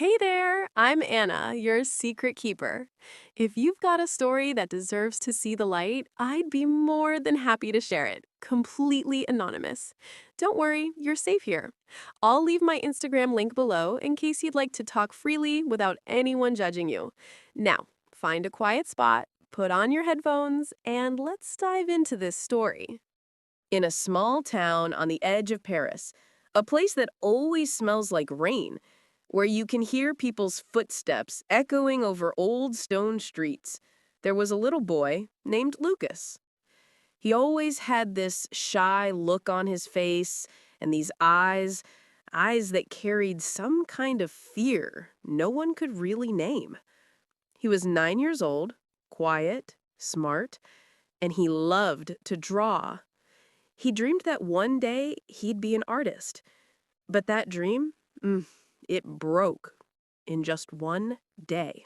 Hey there, I'm Anna, your secret keeper. If you've got a story that deserves to see the light, I'd be more than happy to share it, completely anonymous. Don't worry, you're safe here. I'll leave my Instagram link below in case you'd like to talk freely without anyone judging you. Now, find a quiet spot, put on your headphones, and let's dive into this story. In a small town on the edge of Paris, a place that always smells like rain, where you can hear people's footsteps echoing over old stone streets, there was a little boy named Lucas. He always had this shy look on his face and these eyes that carried some kind of fear no one could really name. He was 9 years old, quiet, smart, and he loved to draw. He dreamed that one day he'd be an artist. But that dream, it broke in just one day.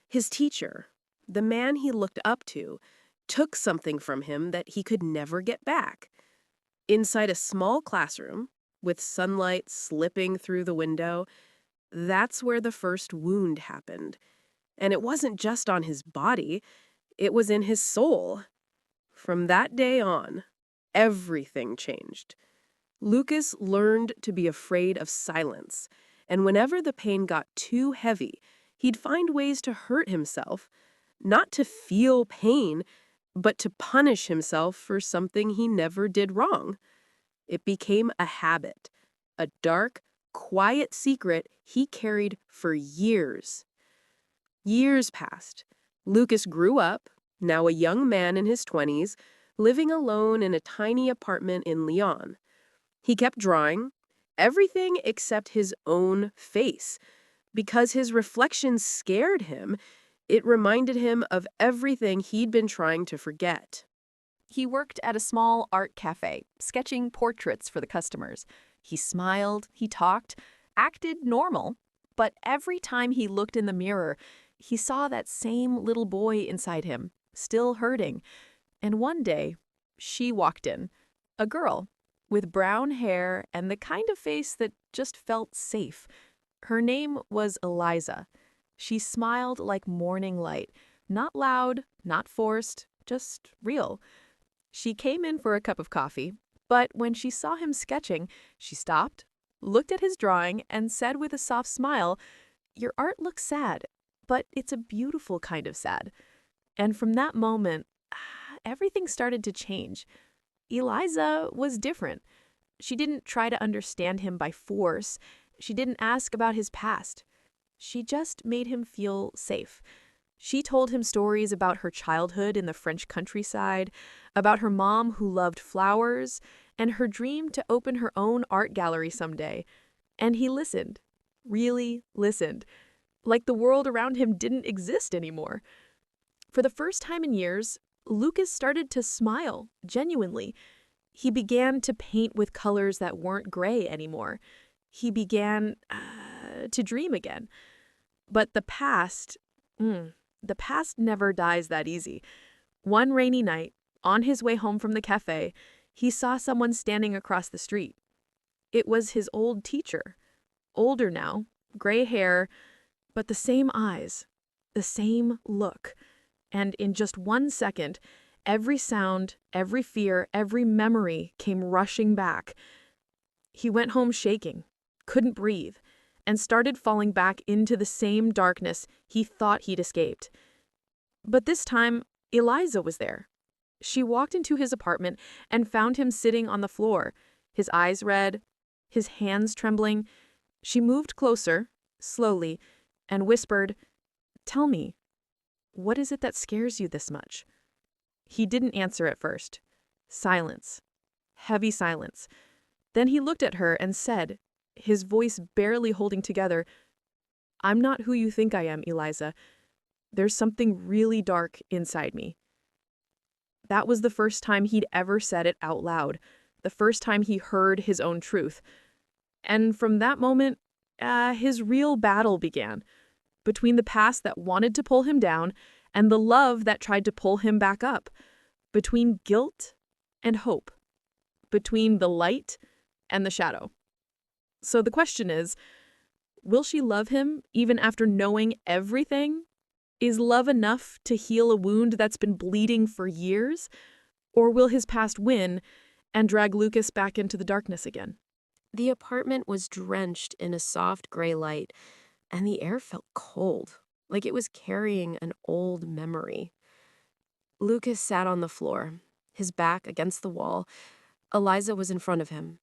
His teacher, the man he looked up to, took something from him that he could never get back. Inside a small classroom, with sunlight slipping through the window, that's where the first wound happened. And it wasn't just on his body, it was in his soul. From that day on, everything changed. Lucas learned to be afraid of silence, and whenever the pain got too heavy, he'd find ways to hurt himself, not to feel pain, but to punish himself for something he never did wrong. It became a habit, a dark, quiet secret he carried for years. Years passed. Lucas grew up, now a young man in his 20s, living alone in a tiny apartment in Lyon. He kept drawing, everything except his own face. Because his reflection scared him, it reminded him of everything he'd been trying to forget. He worked at a small art cafe, sketching portraits for the customers. He smiled, he talked, acted normal, but every time he looked in the mirror, he saw that same little boy inside him, still hurting. And one day, she walked in, a girl with brown hair and the kind of face that just felt safe. Her name was Eliza. She smiled like morning light, not loud, not forced, just real. She came in for a cup of coffee, but when she saw him sketching, she stopped, looked at his drawing, and said with a soft smile, "Your art looks sad, but it's a beautiful kind of sad." And from that moment, everything started to change. Eliza was different. She didn't try to understand him by force. She didn't ask about his past. She just made him feel safe. She told him stories about her childhood in the French countryside, about her mom who loved flowers, and her dream to open her own art gallery someday. And he listened, really listened, like the world around him didn't exist anymore. For the first time in years, Lucas started to smile, genuinely. He began to paint with colors that weren't gray anymore. He began to dream again. But the past never dies that easy. One rainy night, on his way home from the cafe, he saw someone standing across the street. It was his old teacher. Older now, gray hair, but the same eyes, the same look. And in just 1 second, every sound, every fear, every memory came rushing back. He went home shaking, couldn't breathe, and started falling back into the same darkness he thought he'd escaped. But this time, Eliza was there. She walked into his apartment and found him sitting on the floor, his eyes red, his hands trembling. She moved closer, slowly, and whispered, "Tell me, what is it that scares you this much?" He didn't answer at first. Silence. Heavy silence. Then he looked at her and said, his voice barely holding together, "I'm not who you think I am, Eliza. There's something really dark inside me." That was the first time he'd ever said it out loud, the first time he heard his own truth. And from that moment, his real battle began, between the past that wanted to pull him down and the love that tried to pull him back up, between guilt and hope, between the light and the shadow. So the question is, Will she love him even after knowing everything? Is love enough to heal a wound that's been bleeding for years? Or will his past win and drag Lucas back into the darkness again? The apartment was drenched in a soft gray light, and the air felt cold, like it was carrying an old memory. Lucas sat on the floor, his back against the wall. Eliza was in front of him,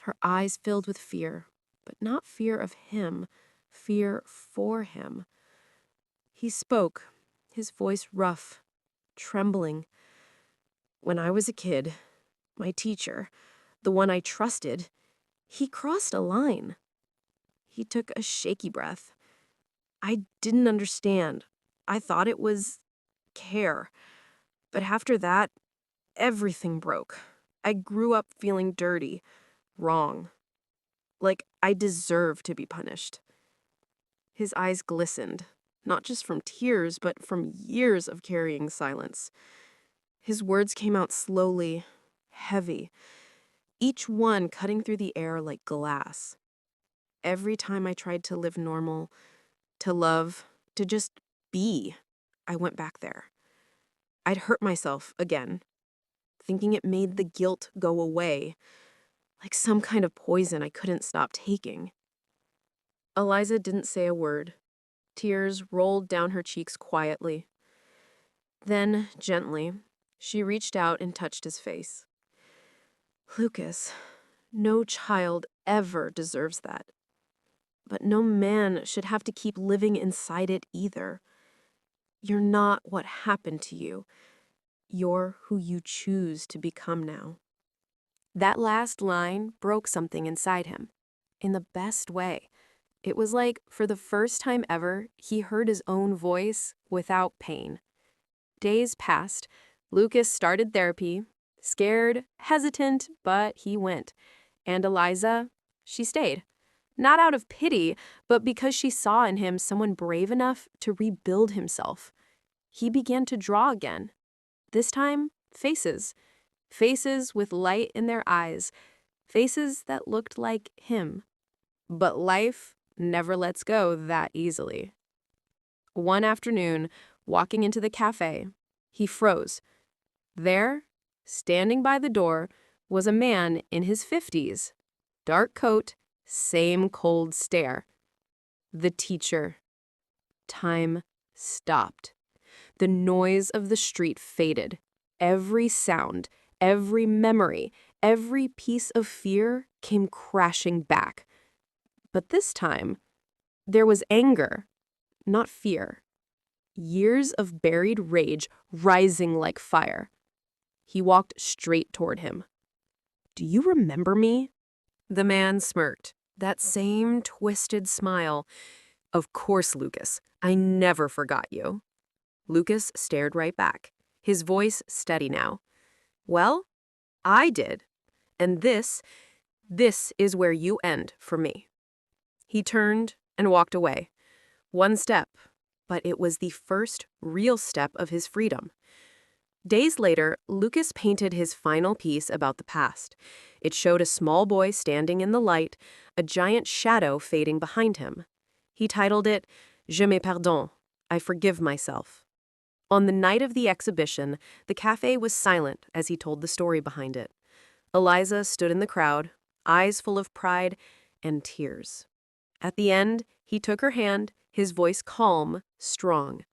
her eyes filled with fear, but not fear of him, fear for him. He spoke, his voice rough, trembling. When I was a kid, my teacher, the one I trusted, he crossed a line. He took a shaky breath. I didn't understand. I thought it was care. But after that, everything broke. I grew up feeling dirty, wrong, like I deserved to be punished. His eyes glistened, not just from tears, but from years of carrying silence. His words came out slowly, heavy, each one cutting through the air like glass. Every time I tried to live normal, to love, to just be, I went back there. I'd hurt myself again, thinking it made the guilt go away, like some kind of poison I couldn't stop taking. Eliza didn't say a word. Tears rolled down her cheeks quietly. Then, gently, she reached out and touched his face. Lucas, no child ever deserves that. But no man should have to keep living inside it either. You're not what happened to you. You're who you choose to become now. That last line broke something inside him, in the best way. It was like, for the first time ever, he heard his own voice without pain. Days passed. Lucas started therapy. Scared, hesitant, but he went. And Eliza, she stayed. Not out of pity, but because she saw in him someone brave enough to rebuild himself. He began to draw again. This time, faces. Faces with light in their eyes. Faces that looked like him. But life never lets go that easily. One afternoon, walking into the cafe, he froze. There, standing by the door, was a man in his 50s. Dark coat, same cold stare. The teacher. Time stopped. The noise of the street faded. Every sound, every memory, every piece of fear came crashing back. But this time, there was anger, not fear. Years of buried rage rising like fire. He walked straight toward him. "Do you remember me?" The man smirked, that same twisted smile. "Of course, Lucas. I never forgot you." Lucas stared right back, his voice steady now. "Well, I did. And this is where you end for me." He turned and walked away. One step, but it was the first real step of his freedom. Days later, Lucas painted his final piece about the past. It showed a small boy standing in the light, a giant shadow fading behind him. He titled it, "Je me pardonne," I forgive myself. On the night of the exhibition, the cafe was silent as he told the story behind it. Eliza stood in the crowd, eyes full of pride and tears. At the end, he took her hand, his voice calm, strong.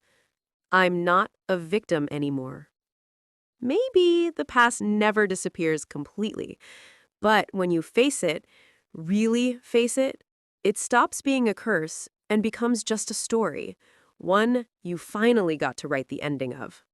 "I'm not a victim anymore." Maybe the past never disappears completely, but when you face it, really face it stops being a curse and becomes just a story, one you finally got to write the ending of.